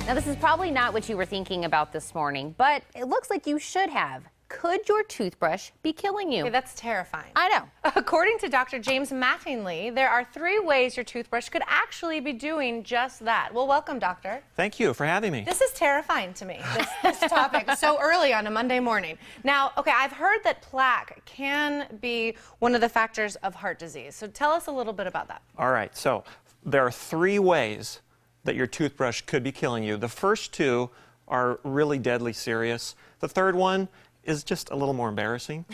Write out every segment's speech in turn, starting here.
Now, this is probably not what you were thinking about this morning, but it looks like you should have. Could your toothbrush be killing you? Okay, that's terrifying. I know. According to Dr. James Mattingly, there are 3 ways your toothbrush could actually be doing just that. Well, welcome, doctor. Thank you for having me. This is terrifying to me, this topic, so early on a Monday morning. Now, okay, I've heard that plaque can be one of the factors of heart disease. So tell us a little bit about that. All right, so there are 3 ways that your toothbrush could be killing you. The first 2 are really deadly serious. The third one is just a little more embarrassing.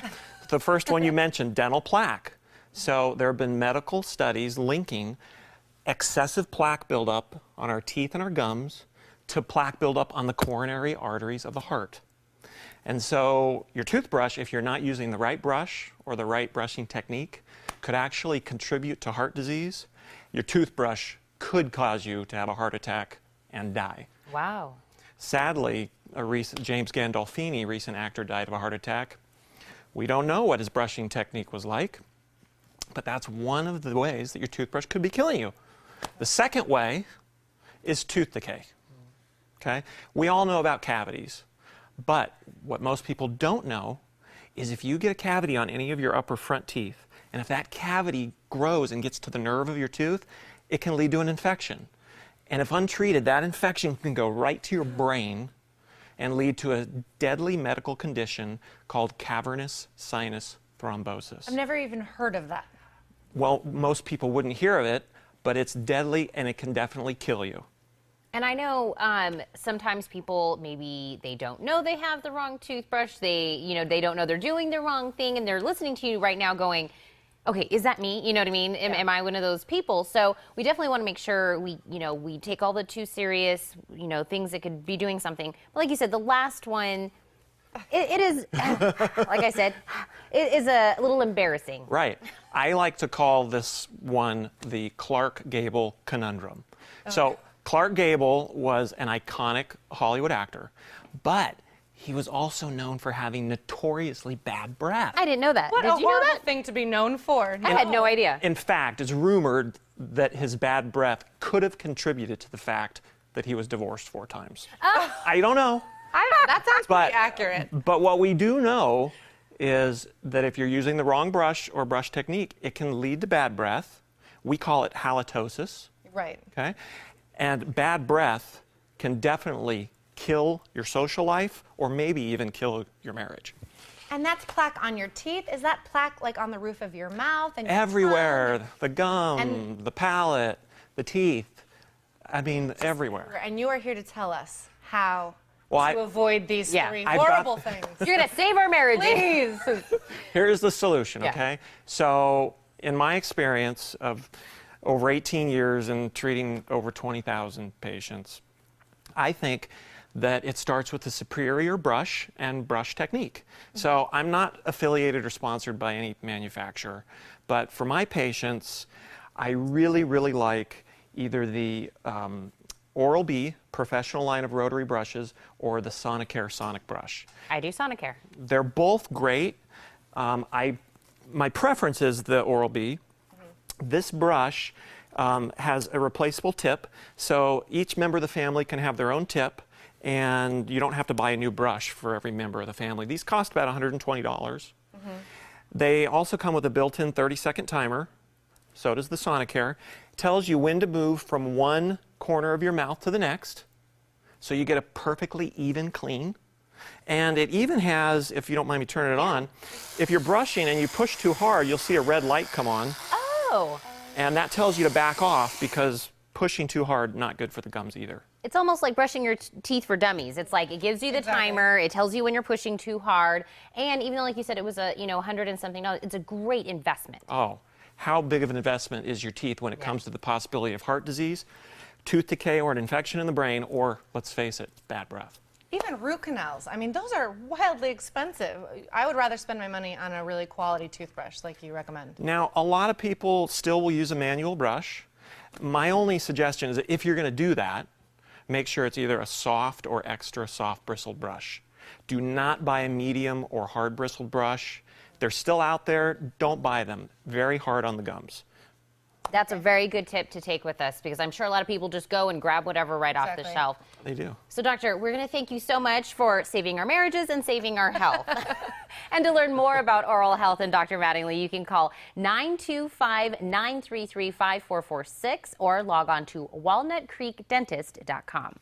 The first one you mentioned, dental plaque. So there have been medical studies linking excessive plaque buildup on our teeth and our gums to plaque buildup on the coronary arteries of the heart. And so your toothbrush, if you're not using the right brush or the right brushing technique, could actually contribute to heart disease. Your toothbrush could cause you to have a heart attack and die. Wow. Sadly, James Gandolfini, recent actor, died of a heart attack. We don't know what his brushing technique was like, but that's one of the ways that your toothbrush could be killing you. The second way is tooth decay. Okay? We all know about cavities, but what most people don't know is if you get a cavity on any of your upper front teeth, and if that cavity grows and gets to the nerve of your tooth, it can lead to an infection. And if untreated, that infection can go right to your brain and lead to a deadly medical condition called cavernous sinus thrombosis. I've never even heard of that. Well, most people wouldn't hear of it, but it's deadly and it can definitely kill you. And I know sometimes people, maybe they don't know they have the wrong toothbrush. They don't know they're doing the wrong thing, and they're listening to you right now going, okay, is that me? You know what I mean? Am I one of those people? So we definitely want to make sure we take all the too serious, things that could be doing something. But like you said, the last one, it is, like I said, it is a little embarrassing. Right. I like to call this one the Clark Gable conundrum. Okay. So Clark Gable was an iconic Hollywood actor, but he was also known for having notoriously bad breath. I didn't know that. What Did a you know horrible that? thing to be known for. I had no idea. In fact, it's rumored that his bad breath could have contributed to the fact that he was divorced 4 times. I don't know. That sounds pretty accurate. But what we do know is that if you're using the wrong brush or brush technique, it can lead to bad breath. We call it halitosis. Right. Okay? And bad breath can definitely kill your social life or maybe even kill your marriage. And that's plaque on your teeth? Is that plaque like on the roof of your mouth? And your Everywhere. tongue? The gum, the palate, the teeth. I mean, everywhere. And you are here to tell us how Well, to avoid these 3 horrible things. You're going to save our marriage. Please. Here's the solution, Yeah. okay? So, in my experience of over 18 years and treating over 20,000 patients, I think that it starts with the superior brush and brush technique. So I'm not affiliated or sponsored by any manufacturer, but for my patients, I really, really like either the Oral-B professional line of rotary brushes or the Sonicare Sonic brush. I do Sonicare. They're both great. My preference is the Oral-B. This brush has a replaceable tip, so each member of the family can have their own tip, and you don't have to buy a new brush for every member of the family. These cost about $120. They also come with a built-in 30-second timer. So does the Sonicare. It tells you when to move from one corner of your mouth to the next, so you get a perfectly even clean. And it even has, if you don't mind me turning it on, if you're brushing and you push too hard, you'll see a red light come on. Oh. And that tells you to back off because pushing too hard, not good for the gums either. It's almost like brushing your teeth for dummies. It's like it gives you the timer, it tells you when you're pushing too hard, and even though, like you said, it was a $100 and something, it's a great investment. Oh, how big of an investment is your teeth when it comes to the possibility of heart disease, tooth decay, or an infection in the brain, or, let's face it, bad breath? Even root canals. I mean, those are wildly expensive. I would rather spend my money on a really quality toothbrush like you recommend. Now, a lot of people still will use a manual brush. My only suggestion is that if you're going to do that, make sure it's either a soft or extra soft bristled brush. Do not buy a medium or hard bristled brush. They're still out there. Don't buy them. Very hard on the gums. That's a very good tip to take with us because I'm sure a lot of people just go and grab whatever right off the Exactly. shelf. They do. So, doctor, we're going to thank you so much for saving our marriages and saving our health. And to learn more about oral health and Dr. Mattingly, you can call 925-933-5446 or log on to walnutcreekdentist.com.